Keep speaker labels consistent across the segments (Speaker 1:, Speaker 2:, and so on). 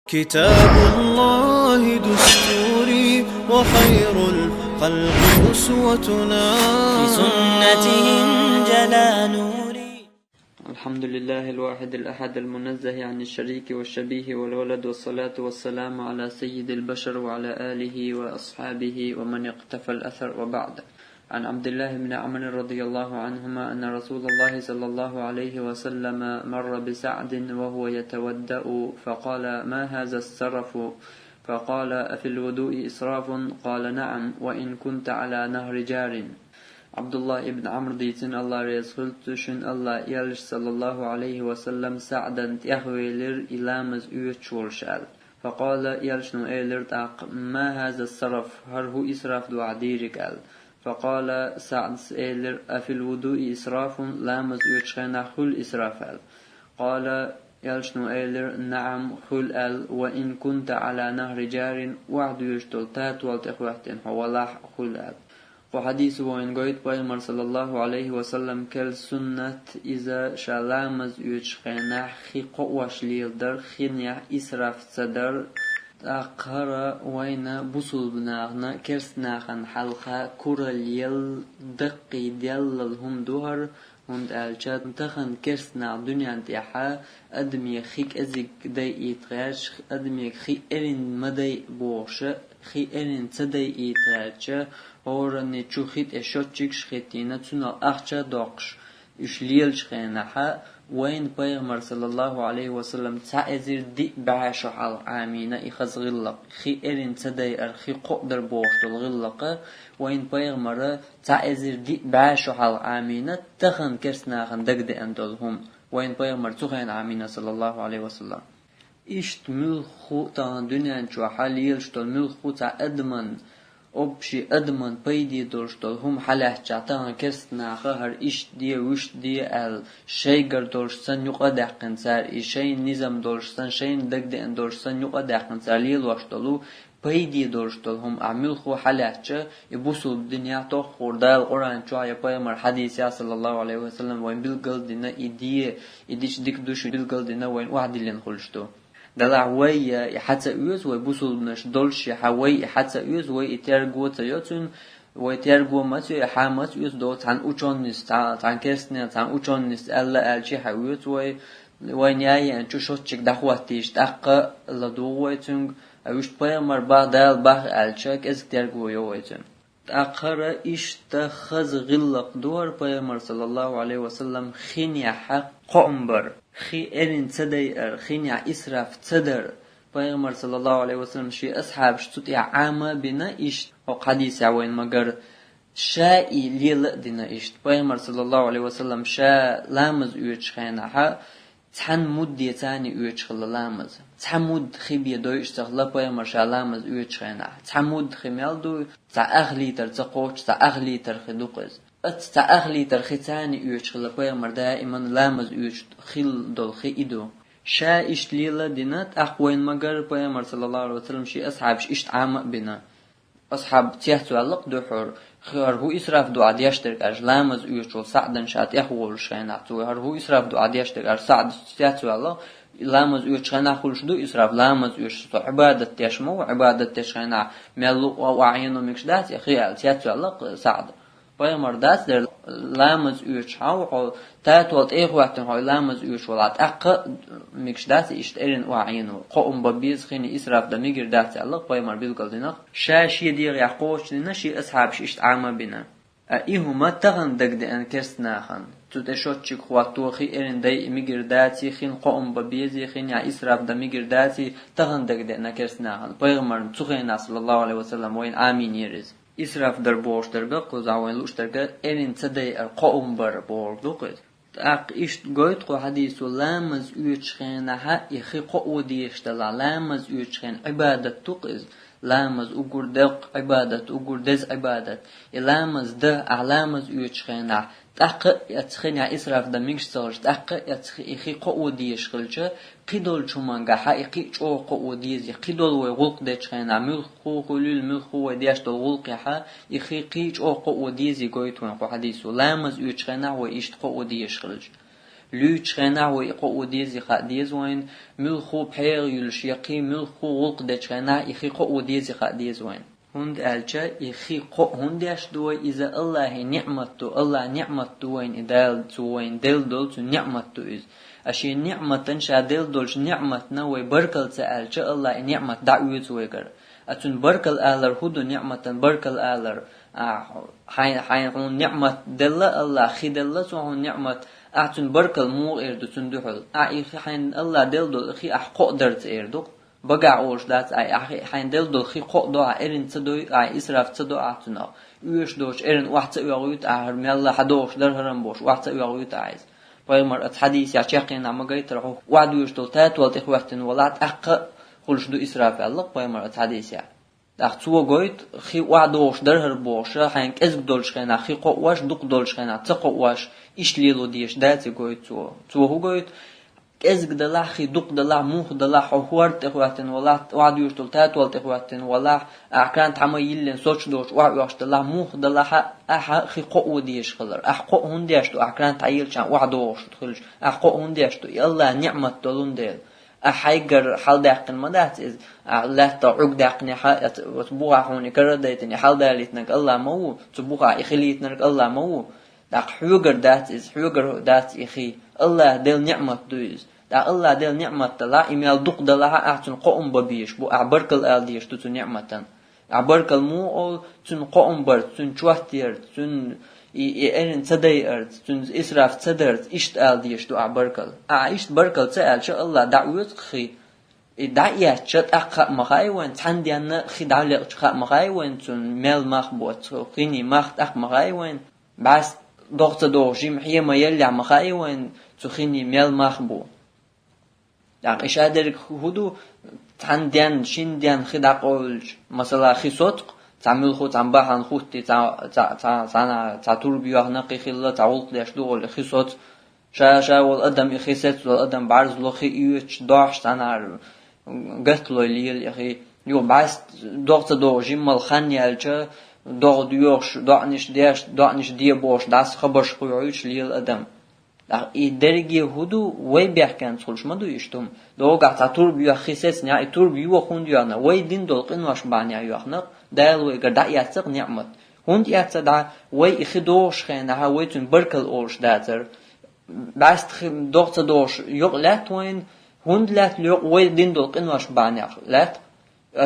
Speaker 1: كتاب الله دستوري وخير الخلق أسوتنا
Speaker 2: في سنته جلا نوري.
Speaker 3: الحمد لله الواحد الأحد المنزه عن الشريك والشبيه والولد، والصلاة والسلام على سيد البشر وعلى آله وأصحابه ومن اقتفى الأثر، وبعد. عن عبد الله بن عمرو رضي الله عنهما أن رسول الله صلى الله عليه وسلم مر بسعد وهو يتودأ فقال: ما هذا السرف؟ فقال: أفي الوضوء إسراف؟ قال: نعم، وإن كنت على نهر جار. Abdullah ibn Amr diysin Allah Resul düşün Allah yalış sallallahu aleyhi ve sellem sa'dan yahvelir ilamız üyçurşal. Faqala yalışnu eylir taq ma haza saraf harhu israf duadirik al. Faqala sa'd eylir afil wudu'i israfun lamız üyçkhana hul israfal. Qala yalışnu eylir na'am hul al ve in kunta ala nahri jarin wa'du yushtol tatwal tekhwahtin huwalah hul al. وحديث وين قيد بايمر صلى الله عليه وسلم كل سنة إذا شلامز يشخنا خي قواش ليلدر خنيا إسراف صدر أقرأ وين بصل بناغنا كرسناخن حلقة كوراليل دقي ديالهم دوهر هند ألشات تخن كرسنا دنيا انتحا أدمي خيك أزيك داي إيتغاش أدمي خي إرين مداي بوش خي إرين تداي إيتغاش أورني تشوخيت إشوتشيك شخيتينا تسونا أخشى دوقش إشليل شخيناها وين بيغمر صلى الله عليه وسلم تعزير دي بعشو حال عامينا إخز غلق خي إرين تداي أرخي قدر بوش الغلق وين بيغمر تعزير دي بعشو حال عامينا تخن كرسناخن دقد أندلهم وين بيغمر تخين عامينا صلى الله عليه وسلم إشت ملخو تان دنيا شو حاليل شتول ملخو تا أدمن أبشي أدمن بيدي دورشتول هم حلاه جاتان كرسنا خهر إش دي وش دي الشيغر دورشتن يقدح قنصار إشي نظام دورشتن شين دقدن دورشتن يقدح قنصار ليل واشتولو بيدي دورشتول هم أعمل خو حلاه جا يبوسو الدنيا تخور دال قرآن شوية بيمر حديث صلى الله عليه وسلم وين بالقل دينا إديش ديك دوش بالقل دينا وين واحد اللي نخلشتو دلع وي حتى يوز ويبوسل نش دولش حوي حتى يوز ويترجو تياتون ويترجو ماتي حامات يوز دوت عن أوشانيس عن كرسنا عن أوشانيس ألا ألشي حويت وينياي أن تشوتشك دخواتيش تأقى لدوويتون أوش بيمر بعد البحر ألشك إز ترجو يويتون أقر إيش تخز غلق دور بيمر صلى الله عليه وسلم خنيا حق قمبر خي إرين تدي خينيا إسراف تدر بيغمر صلى الله عليه وسلم شي أصحاب شتوتي عامة بنا إشت وقديس عوين مقر شائي ليل دينا إشت بيغمر صلى الله عليه وسلم شا لامز يوش خيناها تحن مد يتاني يوش خل لامز تحمود خبي دو يشتغل بيغمر شا لامز يوش خيناها تحمود خميال دو تا أغلي تر تقوش تا أغلي تر خدوقز أغلي ترختاني يوش خلا بيغمر دائما لامز يوش خل دول خي إدو شا إشت ليلة دينات أقوين مقر بيغمر صلى الله عليه وسلم شي أصحاب إشت عام بنا أصحاب تيحتو علق دوحور خيار هو إسراف دو عاد يشترك أرج لامز يوش سعدا شات يخول شيناتو هو إسراف دو عاد يشترك أرج سعد تيحتو علق لامز يوش شينا خولش دو إسراف لامز يوش عبادة تيشمو عبادة تيشينا ملو وعينو مكشدات يخيال تيحتو علق سعد بيغمر داس در لامز يوش هاو تاتوات وقت هاي لامز يوش ولات أق مكش داس إشت إرن وعينو قوم ببيز خيني إسراف دميجر داس الله بيغمر بيلقل دينا شاشي دير يحقوش دينا شي أصحاب إشت عامة بنا إيهما تغن دقد أن كرسناخن تتشوتشك خواتو خي إرن داي ميجر داتي خين قوم ببيزي خين يا إسراف دميجر داتي تغن دقد أن كرسناخن بيغمر تخينا صلى الله عليه وسلم وين آمين يرز إسراف در بورش درجة قزاوين لوش درجة إرين تدي القوم بر بورج دوقت أق إشت قيد قو حديث لامز يشخينها يخي قو ديشتلا لامز يشخين عبادة تقز لامز أقول دق عبادة أقول دز عبادة لامز ده علامز يشخينها تأق يتخين يا إسراف دميش صارش تأق يخي قو ديشخلش قدول شومانجا حقيقي شو قو ديزي قدول وغلق ديشخين عمل خو خلول ملخو وديش دول غلق يحا يخي قيش قو ديزي قويتون قو حديثو لامز يشخينها وإشت قو ديشخلش لوچ خنا و يقو ديز يقديز وين ملخو بحير يلشيقي ملخو غلق دچ خنا يخي قو ديز يقديز وين هند الچا يخي قو هندش دو اذا الله نعمته الله نعمته وين ادال وين دل دول نعمته از اشي نعمتن شادل دولش نعمتنا و بركل الچا الله نعمت دعوت ويگر اتون بركل الر هدو نعمتن بركل الر حين هون نعمت دل الله خدل سو نعمت اتون بركل مو اردو تندحل اي حين الله دل دول خي احقو درت اردو بقع اوش دات اي حين دل دول خي قو دو ارن تدو اي اسراف تدو اتنا يوش دوش ارن وقت يغوت اهر ميلا حدوش درهرن بوش وقت يغوت عايز بايمر الحديث يا شيخنا ما جيت راهو وعدوا يشتول تات ولت اخواتن ولات اق قلش دو اسراف الله بايمر الحديث يا داخو جويت خي وعدوش درهر بوش حين كذب دولش خنا خي قواش دق دولش خنا تقواش ايش ليلو ديش داتي جويت تو هو جويت كذب دلا خي دق دلا موخ دلا حوارت اخواتن ولات وعدوا يشتول تات ولت اخواتن ولا اكران تمايلن سوچ دوش وعدوش دلا موخ دلا اح خي قو ديش خلر احقو هنديش تو اكران تعيل شان وعدوش تخلش احقو هنديش تو يلا نعمت دولون ديل احيجر حال داقن مدات از لا تعق داقني وتبوها هوني كرديتني حال داليتنك الله مو تبوها اخليتنك الله مو داق حوجر دات از حوجر دات اخي الله دل نعمت دوز دا الله دل نعمت لا ايميل دق دلها اعتن قوم ببيش بو اعبركل الديش تو نعمتن اعبركل مو او تن قوم بر تن چواتير تن ارن تدي ارت تن اسراف تدرت اشت الديش تو اعبركل اشت بركل تال شاء الله دعوت خي دعيات شت اق مخاي وين تنديان خي دعلق مخاي وين تن ميل مخبوت خيني مخت اق مخاي وين بس دوقت دوجيم هي ما يلع مخاي وين تخيني ميل مخبو يعني ايش ادرك هدو تنديان شنديان خدا قولج مثلا خي صدق تعمل خو تنبحن خوتي تا تربيه نقي خلا تعولق ليش دول خي صدق شا والادم يخيست والادم بعرض لو خي يوش داش انا قلت له لي اخي يو بس دوقت دوجيم مال خنيالچه دو ديوش دانش دي بوش داس خبرش قويش لي الادم ای درگی هدو وی بیاکن سولش مدو یشتم دو گات تربیه خیسس نه ای تربیه خوندیا نه وی دین دلقین واش بانیا یخنق دال وی گدا یاتق نعمت هند یاتsa دا وی اخدوش خنه ها وی تون برکل اورش داتر باست دوقت دوش یق لات وین هند لات یق وی دین دلقین واش بانیا لات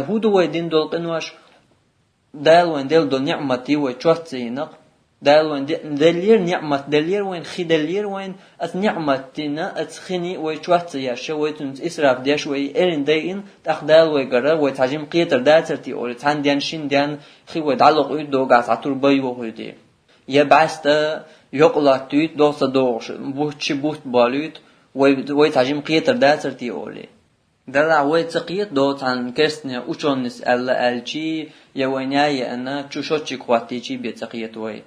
Speaker 3: هدو وی دین دلقین واش دال وین دل دو نعمتی وی چوتسینق دال وين دلير نعمت دلير وين خي دلير وين اس نعمتنا اتخني ويشوات يا شويتن اسراف داش وي ارن داين تخدال وي غرا وي تاجم قيتر داترتي اور تان ديان شين ديان خي ودعلق يدو غاس اتور باي وهدي يا باست يقلات تيت دوس دوش بوتش بوت باليت وي تاجم قيتر داترتي اولي دلا وي تقيت دو تان كرسني اوچونس ال الچي يا ويناي انا چوشوچي قواتيچي بيتقيت وي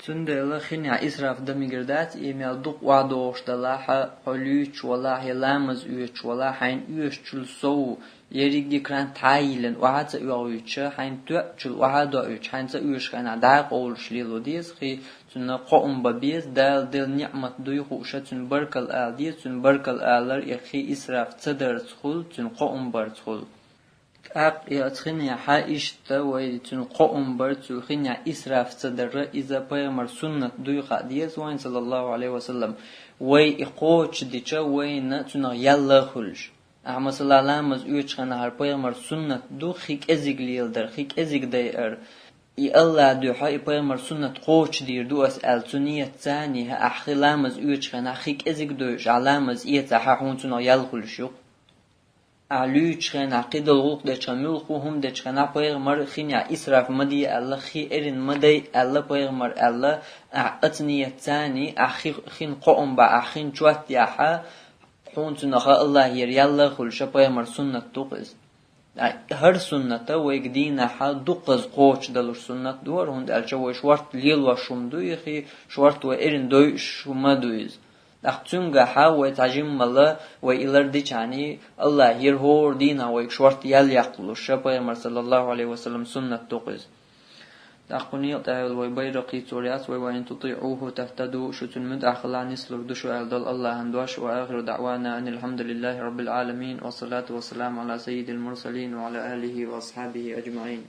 Speaker 3: تندل خنيا اسراف دميگردات ايميل دوق وادوش دلاها حلوچ ولا هلامز يوچ ولا حين يوچل سو يريگي كران تايلن وهات يوچ حين توچل وهاد يوچ حين يوچ كان داق اولش ليلو ديس خي تن قوم ببيز دل نعمت دوي خوشتن بركل ادي تن بركل الر يخي اسراف تدر تخول تن قوم برتخول اق ياتخني حايشت ويتن قوم برتو خنيا اسراف صدر اذا بيمر سنه دوي قديس وين صلى الله عليه وسلم وي اقوچ ديچا وين تن يلا خلش اما صلى الله عليه وسلم يوچخنا هر بيمر سنه دو خيك ازيگليل در خيك ازيگ دير اي الله دو حي بيمر سنه قوچ دير دو اس التنيه ثاني اخلامز يوچخنا خيك ازيگ دو علامز يتا حون تن يلا خلش علوچ خن عقيد الغوق د چمل خو هم د چنا پیغمبر خنیا اسراف مدي الله خي ارن مدي الله پیغمبر الله اتنيه ثاني اخي خن قوم با اخين چوت ياها حونتنخ الله ير يلا خل شپيمر سنت توقز هر سنته ويگدينا ح دوقز قوچ دلر سنت دور هند الچو شورت ليل وشم دو يخي شورت و ارن دو شما دويز دختونگه ها و تاجم ملا و ایلر دی چانی الله هیر هور دینا و یک شورت یل یقلو شپای مر صلی الله علیه و سلم سنت توقز تأقني تعال وبيرقي توريات وإن تطيعوه تهتدوا شتن مد أخلا نسلك دشو أهدل الله هندوش وآخر دعوانا أن الحمد لله رب العالمين والصلاة والسلام على سيد المرسلين وعلى آله وأصحابه أجمعين.